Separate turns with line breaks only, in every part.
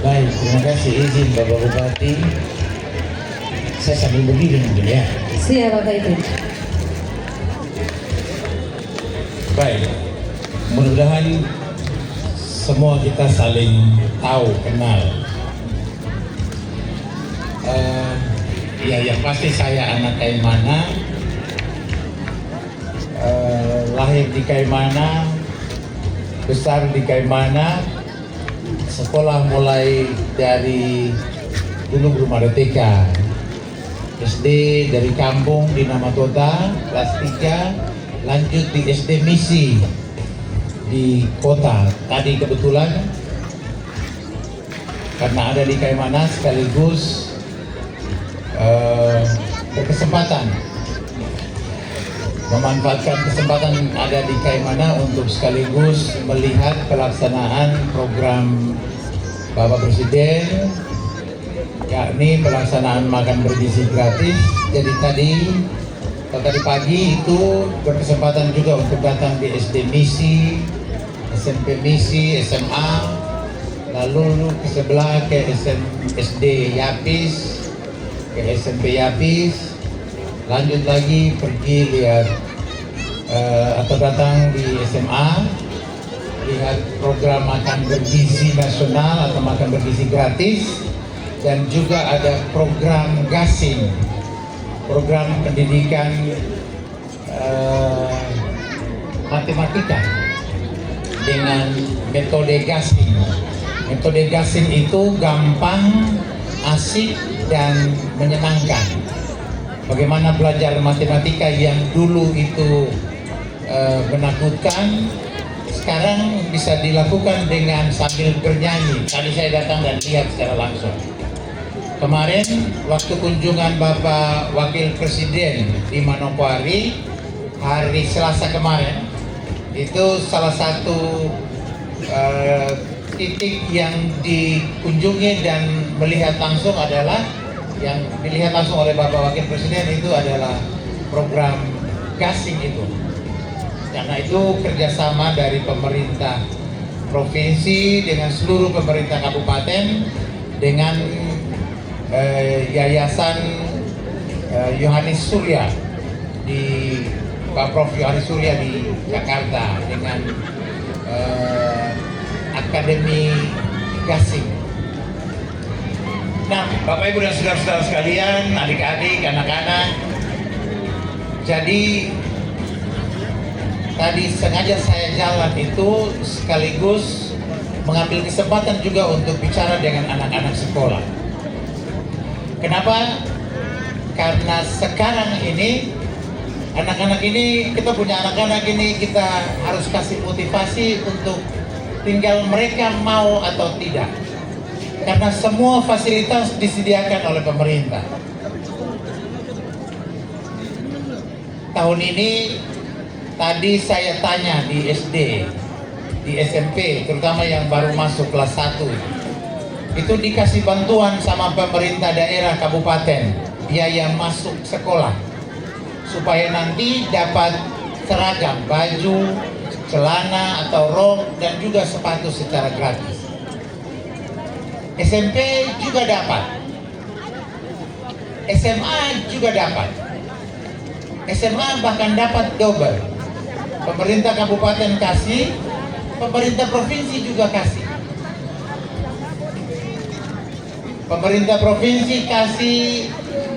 Baik, terima kasih izin Bapak Bupati. Saya sambil berdiri mungkin ya.
Siap Bapak Ibu.
Baik, mudah-mudahan semua kita saling tahu, kenal. Ya, yang pasti saya anak Kaimana, lahir di Kaimana, besar di Kaimana, sekolah mulai dari dulu belum ada TK, SD dari kampung di Namatota, kelas 3, lanjut di SD Misi di kota. Tadi kebetulan karena ada di Kaimana sekaligus berkesempatan memanfaatkan kesempatan ada di Kaimana untuk sekaligus melihat pelaksanaan program Bapak Presiden, yakni pelaksanaan makan bergizi gratis. Jadi tadi pagi itu berkesempatan juga untuk datang di SD Misi, SMP Misi, SMA, lalu ke sebelah ke SD Yapis, ke SMP Yapis, lanjut lagi pergi lihat atau datang di SMA, lihat program makan bergizi nasional atau makan bergizi gratis, dan juga ada program gasing, program pendidikan matematika dengan metode gasing. Metode gasing itu gampang, asik, dan menyenangkan. Bagaimana belajar matematika yang dulu itu menakutkan, sekarang bisa dilakukan dengan sambil bernyanyi. Tadi saya datang dan lihat secara langsung. Kemarin waktu kunjungan Bapak Wakil Presiden di Manokwari hari Selasa kemarin, itu salah satu titik yang dikunjungi dan melihat langsung adalah yang dilihat langsung oleh Bapak Wakil Presiden itu adalah program gasing itu. Karena itu kerjasama dari pemerintah provinsi dengan seluruh pemerintah kabupaten dengan Yayasan Yohanes Surya di Pak Prof Yohanes Surya di Jakarta dengan Akademi Gasing. Nah, Bapak Ibu dan saudara-saudara sekalian, adik-adik, anak-anak, jadi tadi sengaja saya jalan itu sekaligus mengambil kesempatan juga untuk bicara dengan anak-anak sekolah. Kenapa? Karena sekarang ini anak-anak ini, kita punya anak-anak ini, kita harus kasih motivasi untuk tinggal mereka mau atau tidak. Karena semua fasilitas disediakan oleh pemerintah. Tahun ini tadi saya tanya di SD, di SMP, terutama yang baru masuk kelas 1, itu dikasih bantuan sama pemerintah daerah kabupaten biaya masuk sekolah supaya nanti dapat seragam, baju, celana atau rok, dan juga sepatu secara gratis. SMP juga dapat, SMA juga dapat, SMA bahkan dapat double. Pemerintah kabupaten kasih, pemerintah provinsi juga kasih. Pemerintah provinsi kasih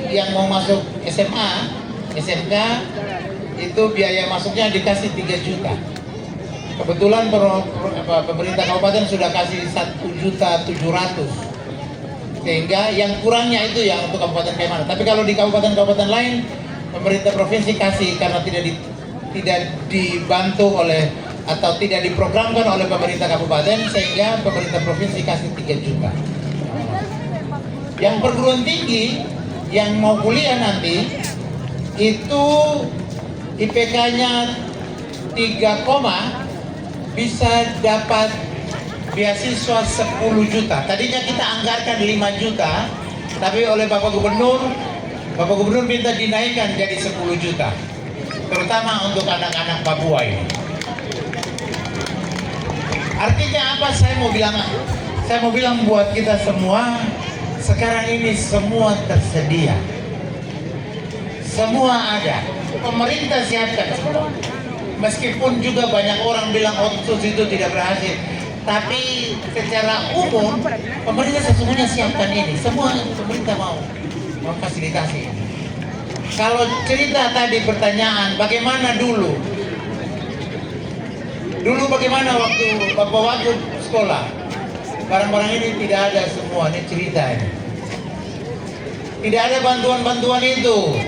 yang mau masuk SMA, SMK, itu biaya masuknya dikasih 3 juta. Kebetulan pemerintah kabupaten sudah kasih 1.700.000, sehingga yang kurangnya itu yang untuk Kabupaten Kaimana. Tapi kalau di kabupaten-kabupaten lain, pemerintah provinsi kasih karena tidak dibantu oleh atau tidak diprogramkan oleh pemerintah kabupaten, sehingga pemerintah provinsi kasih 3 juta. Yang perguruan tinggi yang mau kuliah nanti itu IPK-nya 3, bisa dapat beasiswa 10 juta. Tadinya kita anggarkan 5 juta, tapi oleh Bapak Gubernur minta dinaikkan jadi 10 juta. Terutama untuk anak-anak Papua ini. Artinya apa? Saya mau bilang Saya mau bilang buat kita semua, sekarang ini semua tersedia. Semua ada. Pemerintah siapkan semua. Meskipun juga banyak orang bilang otsus itu tidak berhasil, tapi secara umum pemerintah sesungguhnya siapkan ini. Semua pemerintah mau memfasilitasi. Kalau cerita tadi pertanyaan, bagaimana dulu? Dulu bagaimana waktu Bapak Wagub sekolah? Barang-barang ini tidak ada semua, ini cerita ini. Tidak ada bantuan-bantuan itu.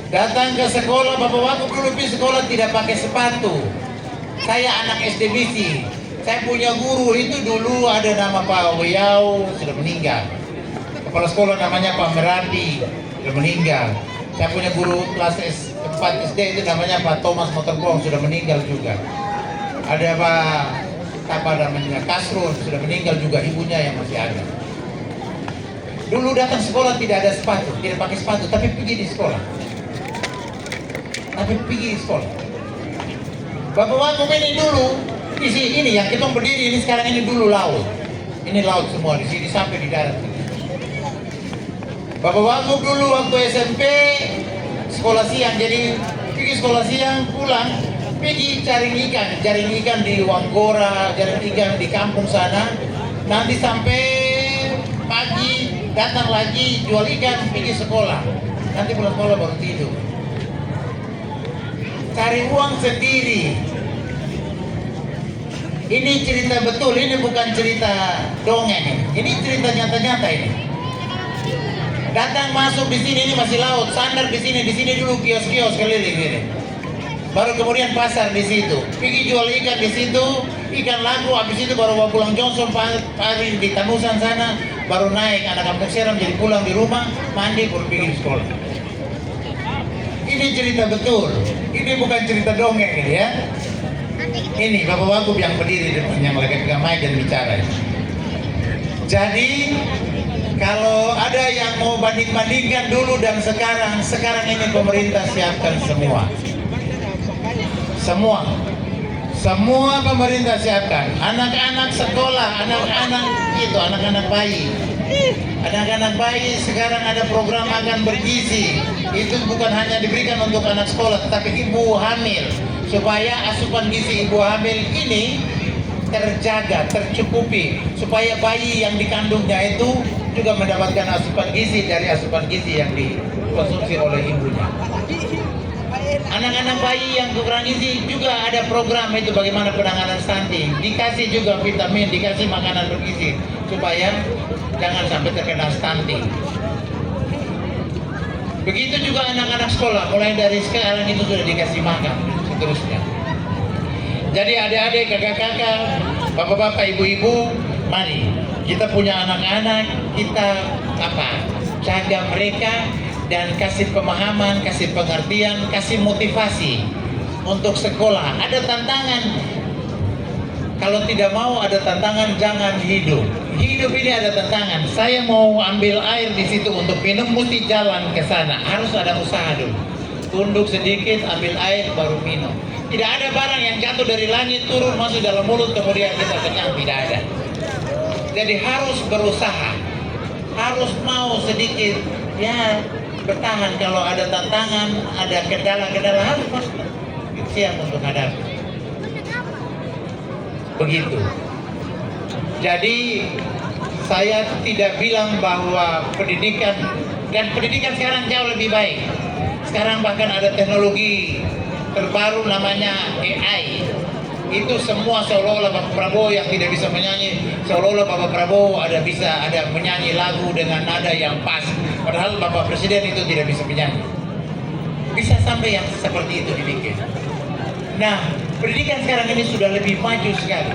Datang ke sekolah, Bapak Wagub dulu pergi sekolah tidak pakai sepatu. Saya anak SDBC. Saya punya guru itu dulu ada nama Pak Wiau, sudah meninggal. Kepala sekolah namanya Pak Meradi, sudah meninggal. Saya punya guru kelas 4 SD itu namanya Pak Thomas Motorpong, sudah meninggal juga. Ada apa namanya Kasrul, sudah meninggal juga, ibunya yang masih ada. Dulu datang sekolah tidak ada sepatu, tidak pakai sepatu, tapi pergi di sekolah. Bapak Wagub ini dulu, di sini ini yang kita berdiri ini sekarang ini dulu laut. Ini laut semua di sini sampai di darat. Bapak Wagub dulu waktu SMP sekolah siang, jadi pergi sekolah siang pulang, pergi jaring ikan di Wanggora, jaring ikan di kampung sana. Nanti sampai pagi datang lagi jual ikan, pergi sekolah. Nanti pulang sekolah baru tidur. Cari uang sendiri. Ini cerita betul, ini bukan cerita dongeng. Ini cerita nyata-nyata ini. Datang masuk di sini ini masih laut, sandar di sini dulu kios-kios keliling ini. Baru kemudian pasar di situ. Pergi jual ikan di situ, ikan laku. Habis itu baru bawa pulang Johnson pagi di Tanusan sana, baru naik anak kampung Seram jadi pulang di rumah, mandi baru pergi sekolah. Ini cerita betul. Ini bukan cerita dongeng ini ya. Ini Bapak Wagub yang berdiri depannya mereka pegang mic dan bicara. Jadi kalau ada yang mau banding-bandingkan dulu dan sekarang ini pemerintah siapkan semua. Semua pemerintah siapkan. Anak-anak sekolah, anak-anak bayi. Anak-anak bayi sekarang ada program makan bergizi. Itu bukan hanya diberikan untuk anak sekolah, tetapi ibu hamil. Supaya asupan gizi ibu hamil ini terjaga, tercukupi. Supaya bayi yang dikandungnya itu juga mendapatkan asupan gizi dari asupan gizi yang dikonsumsi oleh ibunya. Anak-anak bayi yang kekurangan gizi juga ada program itu bagaimana penanganan stunting. Dikasih juga vitamin, dikasih makanan bergizi supaya jangan sampai terkena stunting. Begitu juga anak-anak sekolah, mulai dari sekarang itu sudah dikasih makan seterusnya. Jadi adik-adik, kakak-kakak, bapak-bapak, ibu-ibu, mari kita punya anak-anak, kita jaga mereka dan kasih pemahaman, kasih pengertian, kasih motivasi untuk sekolah. Ada tantangan. Kalau tidak mau ada tantangan, jangan hidup. Hidup ini ada tantangan. Saya mau ambil air di situ untuk minum, mesti jalan ke sana. Harus ada usaha dulu. Tunduk sedikit, ambil air, baru minum. Tidak ada barang yang jatuh dari langit, turun, masuk dalam mulut, kemudian kita kenyang. Tidak ada. Jadi harus berusaha. Harus mau sedikit, ya bertahan. Kalau ada tantangan, ada kendala-kendala, harus siap untuk hadapi. Begitu. Jadi saya tidak bilang bahwa pendidikan sekarang jauh lebih baik. Sekarang bahkan ada teknologi terbaru namanya AI. Itu semua seolah-olah Bapak Prabowo yang tidak bisa menyanyi, seolah-olah Bapak Prabowo ada menyanyi lagu dengan nada yang pas. Padahal Bapak Presiden itu tidak bisa menyanyi. Bisa sampai yang seperti itu dibikin. Nah, pendidikan sekarang ini sudah lebih maju sekali.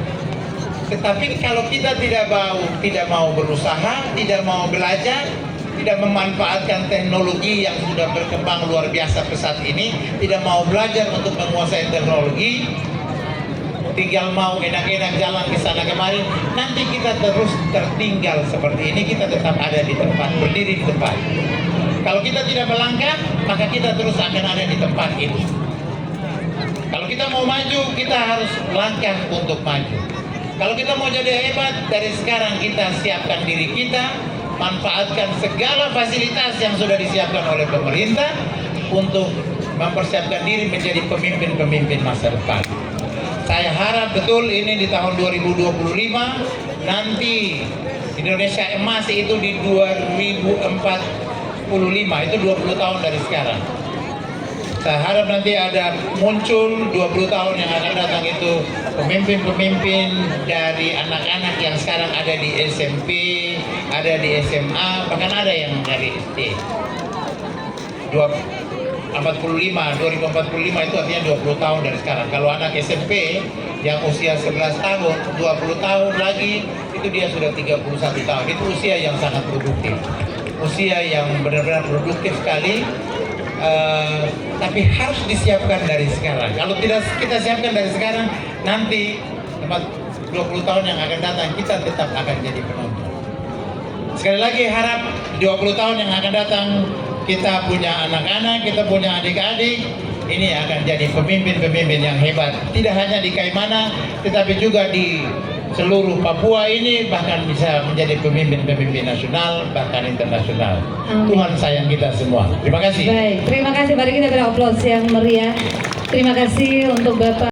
Tetapi kalau kita tidak mau berusaha, tidak mau belajar, tidak memanfaatkan teknologi yang sudah berkembang luar biasa pesat ini, tidak mau belajar untuk menguasai teknologi, tinggal mau enak-enak jalan ke sana kemari, nanti kita terus tertinggal seperti ini. Kita tetap ada di tempat, berdiri di tempat. Kalau kita tidak melangkah, maka kita terus akan ada di tempat ini. Kalau kita mau maju, kita harus langkah untuk maju. Kalau kita mau jadi hebat, dari sekarang kita siapkan diri kita, manfaatkan segala fasilitas yang sudah disiapkan oleh pemerintah untuk mempersiapkan diri menjadi pemimpin-pemimpin masa depan. Saya harap betul ini di tahun 2025, nanti Indonesia emas itu di 2045, itu 20 tahun dari sekarang. Saya harap nanti ada muncul 20 tahun yang akan datang itu pemimpin-pemimpin dari anak-anak yang sekarang ada di SMP, ada di SMA, bahkan ada yang dari SD. 2045 itu artinya 20 tahun dari sekarang. Kalau anak SMP yang usia 11 tahun, 20 tahun lagi, itu dia sudah 31 tahun. Itu usia yang sangat produktif. Usia yang benar-benar produktif sekali. Tapi harus disiapkan dari sekarang. Kalau tidak kita siapkan dari sekarang, nanti 20 tahun yang akan datang kita tetap akan jadi penonton. Sekali lagi harap 20 tahun yang akan datang kita punya anak-anak, kita punya adik-adik, ini akan jadi pemimpin-pemimpin yang hebat. Tidak hanya di Kaimana, tetapi juga di seluruh Papua ini, bahkan bisa menjadi pemimpin-pemimpin nasional, bahkan internasional. Tuhan sayang kita semua. Terima kasih.
Baik, terima kasih. Mari kita beri aplaus yang meriah. Terima kasih untuk Bapak.